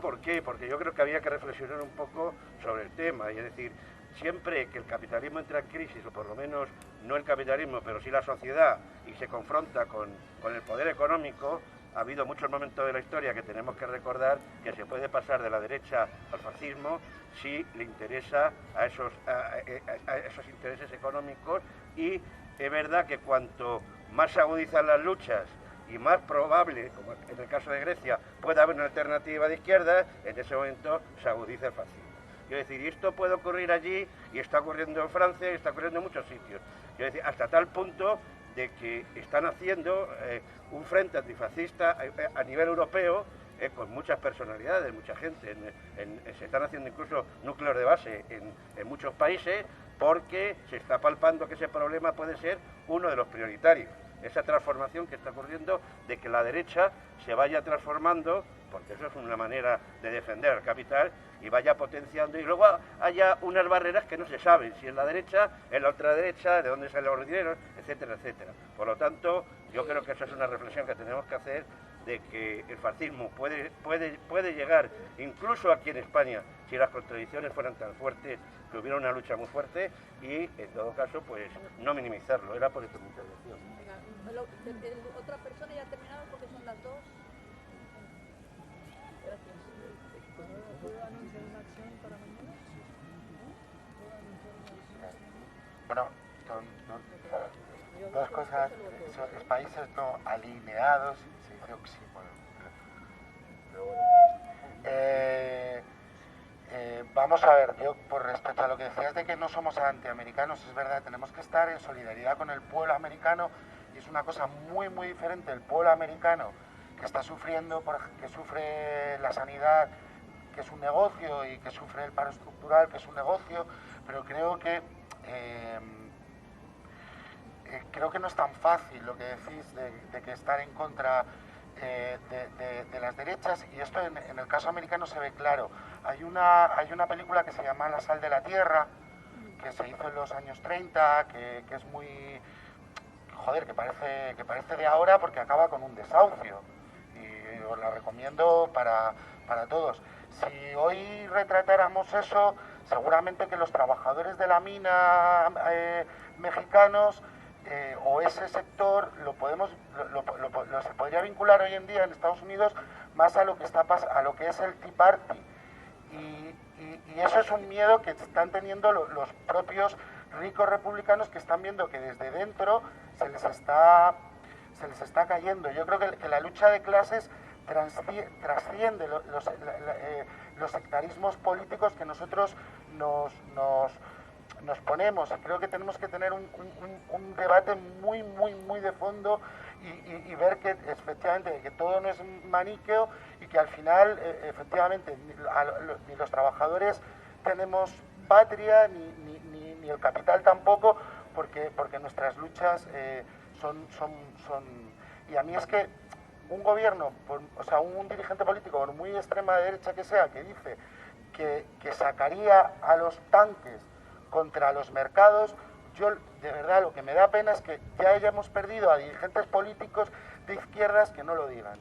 por qué? Porque yo creo que había que reflexionar un poco sobre el tema, y es decir, siempre que el capitalismo entra en crisis, o por lo menos no el capitalismo, pero sí la sociedad, y se confronta con el poder económico, ha habido muchos momentos de la historia que tenemos que recordar que se puede pasar de la derecha al fascismo si le interesa a esos intereses económicos, y es verdad que cuanto más se agudizan las luchas y más probable, como en el caso de Grecia, pueda haber una alternativa de izquierda, en ese momento se agudiza el fascismo. Quiero decir, y esto puede ocurrir allí, y está ocurriendo en Francia, y está ocurriendo en muchos sitios. Quiero decir, hasta tal punto de que están haciendo un frente antifascista a nivel europeo, con muchas personalidades, mucha gente. Se están haciendo incluso núcleos de base en muchos países, porque se está palpando que ese problema puede ser uno de los prioritarios. Esa transformación que está ocurriendo, de que la derecha se vaya transformando, porque eso es una manera de defender al capital, y vaya potenciando, y luego haya unas barreras que no se saben, si es la derecha, es la ultraderecha, de dónde salen los dineros, etcétera, etcétera. Por lo tanto, yo creo que esa es una reflexión que tenemos que hacer, de que el fascismo puede llegar incluso aquí en España, si las contradicciones fueran tan fuertes, que hubiera una lucha muy fuerte, y en todo caso, pues no minimizarlo. Era por esto mi intervención. Otra persona ya ha terminado porque son las 2. Bueno, dos cosas. Los países no alineados, se dice oxímoron. Vamos a ver, yo por respecto a lo que decías de que no somos antiamericanos, es verdad, tenemos que estar en solidaridad con el pueblo americano, y es una cosa muy muy diferente el pueblo americano que está sufriendo, que sufre la sanidad, que es un negocio, y que sufre el paro estructural, que es un negocio, pero creo que no es tan fácil lo que decís de que estar en contra de las derechas, y esto en el caso americano se ve claro. Hay una película que se llama La sal de la tierra, que se hizo en los años 30, que es muy... joder, que parece de ahora, porque acaba con un desahucio, y os la recomiendo para todos. Si hoy retratáramos eso, seguramente que los trabajadores de la mina mexicanos, o ese sector, se podría vincular hoy en día en Estados Unidos más a lo que es el Tea Party, y eso es un miedo que están teniendo los propios ricos republicanos, que están viendo que desde dentro se les está cayendo. Yo creo que la lucha de clases trasciende los sectarismos políticos que nosotros nos ponemos. Creo que tenemos que tener un debate muy muy muy de fondo, y ver que efectivamente que todo no es maniqueo, y que al final efectivamente ni los trabajadores tenemos patria, ni el capital tampoco, porque nuestras luchas son... Y a mí es que un gobierno, un dirigente político, por muy extrema derecha que sea, que dice que sacaría a los tanques contra los mercados, yo de verdad lo que me da pena es que ya hayamos perdido a dirigentes políticos de izquierdas que no lo digan.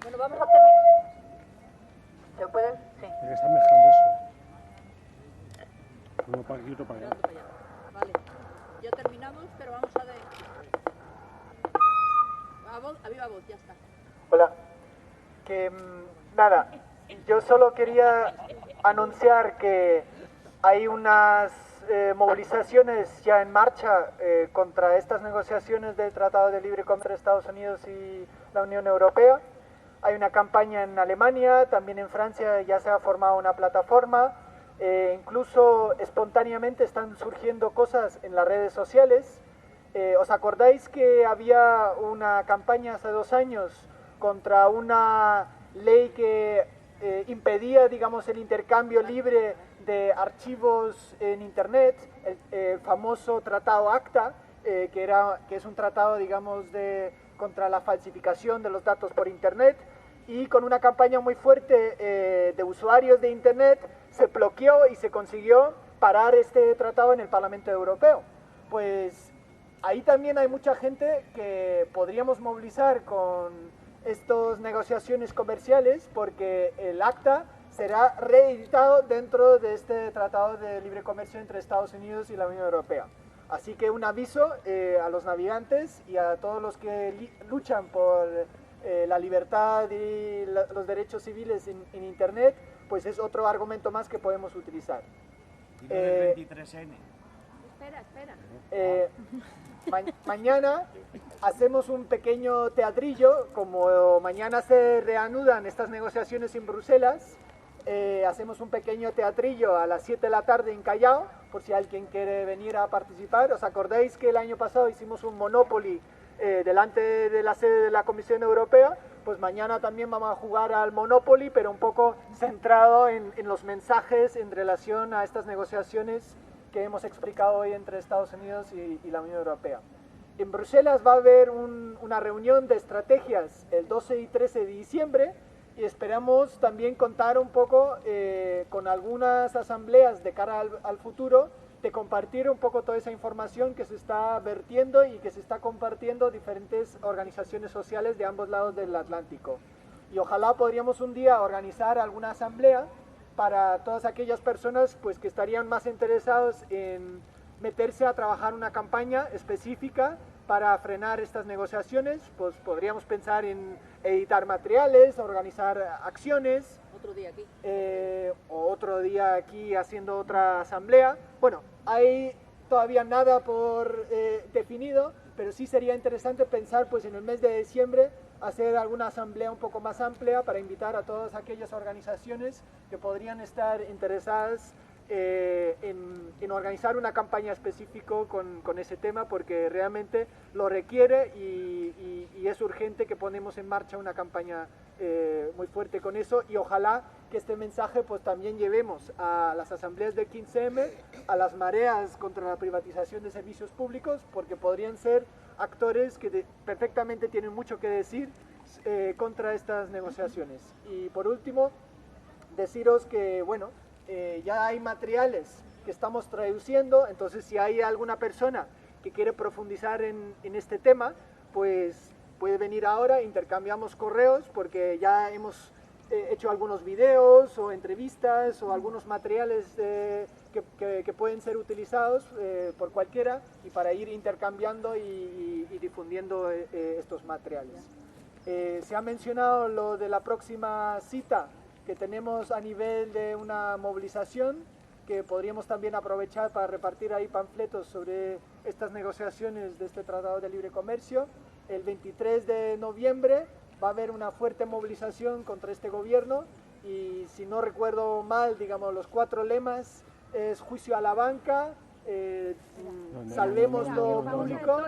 Bueno, vamos a terminar. Uno para aquí y otro para allá. Vale. Ya terminamos, pero vamos a ver. A viva voz, ya está. Hola. Que nada, yo solo quería anunciar que hay unas movilizaciones ya en marcha contra estas negociaciones del Tratado de Libre Comercio entre Estados Unidos y la Unión Europea. Hay una campaña en Alemania, también en Francia ya se ha formado una plataforma. Incluso espontáneamente están surgiendo cosas en las redes sociales. ¿Os acordáis que había una campaña hace 2 años contra una ley que impedía, digamos, el intercambio libre de archivos en Internet, el famoso tratado ACTA, que es un tratado, digamos, contra la falsificación de los datos por Internet, y con una campaña muy fuerte de usuarios de Internet se bloqueó y se consiguió parar este tratado en el Parlamento Europeo. Pues ahí también hay mucha gente que podríamos movilizar con estas negociaciones comerciales, porque el ACTA será reeditado dentro de este Tratado de Libre Comercio entre Estados Unidos y la Unión Europea. Así que un aviso a los navegantes y a todos los que luchan por la libertad y los derechos civiles en Internet, pues es otro argumento más que podemos utilizar. Y lo del 23N. Espera. Mañana hacemos un pequeño teatrillo, como mañana se reanudan estas negociaciones en Bruselas, hacemos un pequeño teatrillo a las 7 de la tarde en Callao, por si alguien quiere venir a participar. ¿Os acordáis que el año pasado hicimos un Monopoly delante de la sede de la Comisión Europea? Pues mañana también vamos a jugar al Monopoly, pero un poco centrado en los mensajes en relación a estas negociaciones que hemos explicado hoy entre Estados Unidos y la Unión Europea. En Bruselas va a haber una reunión de estrategias el 12 y 13 de diciembre y esperamos también contar un poco con algunas asambleas de cara al futuro, de compartir un poco toda esa información que se está vertiendo y que se está compartiendo diferentes organizaciones sociales de ambos lados del Atlántico. Y ojalá podríamos un día organizar alguna asamblea para todas aquellas personas pues, que estarían más interesados en meterse a trabajar una campaña específica para frenar estas negociaciones. Pues podríamos pensar en editar materiales, organizar acciones. Otro día aquí. O otro día aquí haciendo otra asamblea. Bueno, hay todavía nada por definido, pero sí sería interesante pensar pues en el mes de diciembre hacer alguna asamblea un poco más amplia para invitar a todas aquellas organizaciones que podrían estar interesadas en organizar una campaña específica con ese tema, porque realmente lo requiere y es urgente que ponemos en marcha una campaña muy fuerte con eso, y ojalá que este mensaje pues también llevemos a las asambleas del 15M, a las mareas contra la privatización de servicios públicos, porque podrían ser actores que perfectamente tienen mucho que decir contra estas negociaciones. Y por último, deciros que bueno, ya hay materiales que estamos traduciendo, entonces si hay alguna persona que quiere profundizar en este tema, pues puede venir ahora, intercambiamos correos, porque ya hemos hecho algunos videos o entrevistas o algunos materiales que pueden ser utilizados por cualquiera, y para ir intercambiando y difundiendo estos materiales. Se ha mencionado lo de la próxima cita que tenemos a nivel de una movilización, que podríamos también aprovechar para repartir ahí panfletos sobre estas negociaciones de este Tratado de Libre Comercio. El 23 de noviembre va a haber una fuerte movilización contra este gobierno, y si no recuerdo mal, digamos, los 4 lemas es juicio a la banca, salvemos lo público.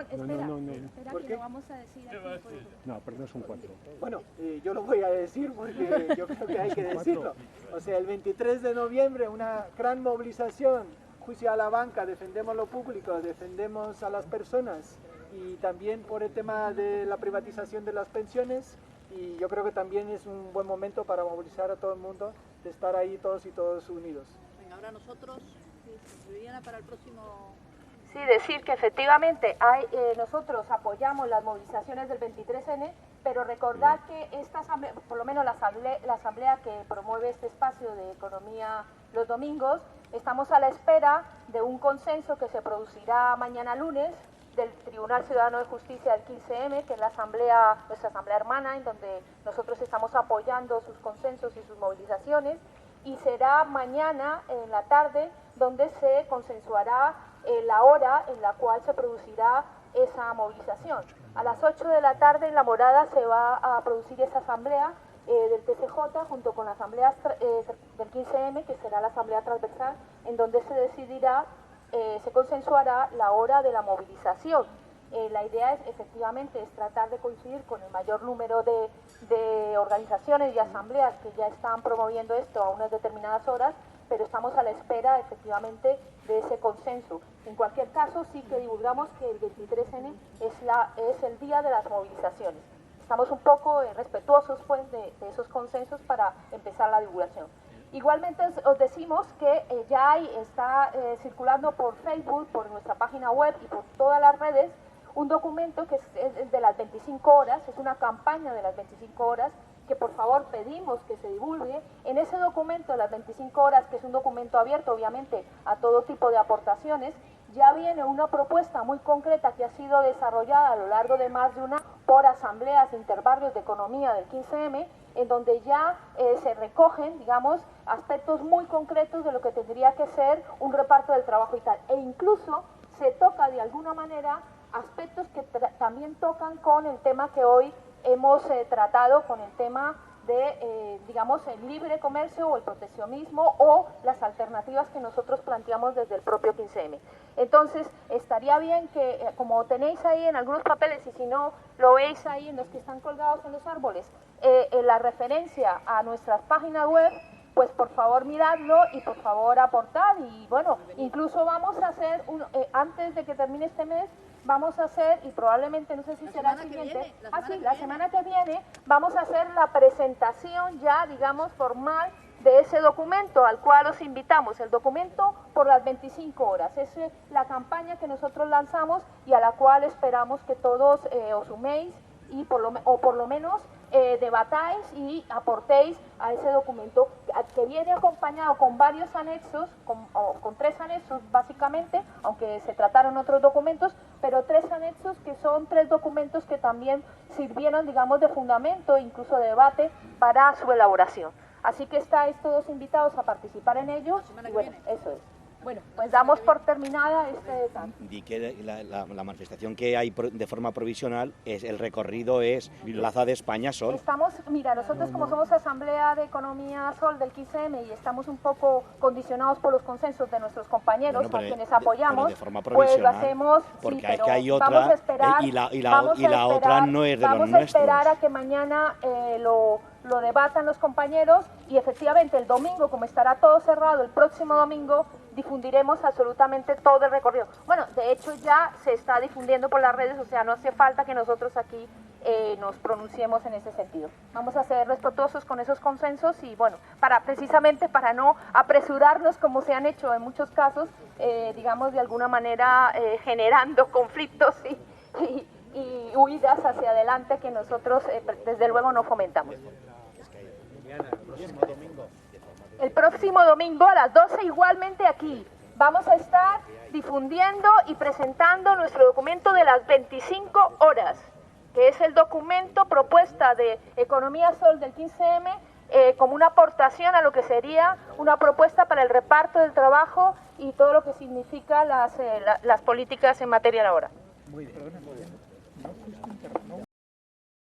¿Por qué? Lo vamos a decir aquí. No, perdón, son 4. Bueno, yo lo voy a decir porque yo creo que hay que decirlo. O sea, el 23 de noviembre una gran movilización, juicio a la banca, defendemos lo público, defendemos a las personas, y también por el tema de la privatización de las pensiones, y yo creo que también es un buen momento para movilizar a todo el mundo, de estar ahí todos y todos unidos. Venga, ahora nosotros, Viviana, para el próximo... Sí, decir que efectivamente nosotros apoyamos las movilizaciones del 23N, pero recordar que esta asamblea, por lo menos la asamblea que promueve este espacio de economía los domingos. Estamos a la espera de un consenso que se producirá mañana lunes del Tribunal Ciudadano de Justicia del 15M, que es la asamblea, nuestra asamblea hermana, en donde nosotros estamos apoyando sus consensos y sus movilizaciones, y será mañana en la tarde donde se consensuará la hora en la cual se producirá esa movilización. A las 8 de la tarde en La Morada se va a producir esa asamblea del TCJ junto con la asamblea del 15M, que será la asamblea transversal, en donde se decidirá, se consensuará la hora de la movilización. La idea es efectivamente tratar de coincidir con el mayor número de organizaciones y asambleas que ya están promoviendo esto a unas determinadas horas, pero estamos a la espera efectivamente de ese consenso. En cualquier caso, sí que divulgamos que el 23N es el día de las movilizaciones. Estamos un poco respetuosos pues, de esos consensos para empezar la divulgación. Igualmente os decimos que ya está circulando por Facebook, por nuestra página web y por todas las redes un documento que es de las 25 horas, es una campaña de las 25 horas, que por favor pedimos que se divulgue. En ese documento de las 25 horas, que es un documento abierto obviamente a todo tipo de aportaciones, ya viene una propuesta muy concreta que ha sido desarrollada a lo largo de más de una por asambleas interbarrios de economía del 15M, en donde ya se recogen, digamos, aspectos muy concretos de lo que tendría que ser un reparto del trabajo y tal. E incluso se toca de alguna manera aspectos que también tocan con el tema que hoy hemos tratado, con el tema de, digamos, el libre comercio o el proteccionismo o las alternativas que nosotros planteamos desde el propio 15M. Entonces, estaría bien que, como tenéis ahí en algunos papeles, y si no lo veis ahí en los que están colgados en los árboles, en la referencia a nuestras páginas web, pues por favor miradlo y por favor aportad. Y bueno, incluso vamos a hacer, antes de que termine este mes, vamos a hacer, y probablemente, no sé si será el siguiente, la semana que viene, vamos a hacer la presentación ya, digamos, formal de ese documento al cual os invitamos, el documento por las 25 horas. Es la campaña que nosotros lanzamos y a la cual esperamos que todos os suméis y por lo menos debatáis y aportéis a ese documento que viene acompañado con varios anexos, con 3 anexos básicamente, aunque se trataron otros documentos, pero 3 anexos que son 3 documentos que también sirvieron, digamos, de fundamento e incluso de debate para su elaboración. Así que estáis todos invitados a participar en ellos y bueno, eso es. Bueno, pues damos por terminada este tanto. Y que la manifestación que hay de forma provisional es el recorrido es Plaza de España Sol. Estamos, mira, nosotros como somos Asamblea de Economía Sol del 15M y estamos un poco condicionados por los consensos de nuestros compañeros, a quienes apoyamos, pues lo hacemos, porque sí, pero hay otra, vamos a esperar, y la otra no es de los nuestros. Vamos a esperar a que mañana lo debatan los compañeros y efectivamente el domingo, como estará todo cerrado, el próximo domingo difundiremos absolutamente todo el recorrido. Bueno, de hecho ya se está difundiendo por las redes, o sea, no hace falta que nosotros aquí nos pronunciemos en ese sentido. Vamos a ser respetuosos con esos consensos y bueno, precisamente para no apresurarnos como se han hecho en muchos casos, digamos de alguna manera generando conflictos y huidas hacia adelante que nosotros desde luego no fomentamos. El próximo domingo a las 12 igualmente aquí vamos a estar difundiendo y presentando nuestro documento de las 25 horas, que es el documento propuesta de Economía Sol del 15M como una aportación a lo que sería una propuesta para el reparto del trabajo y todo lo que significa las políticas en materia laboral. Muy bien.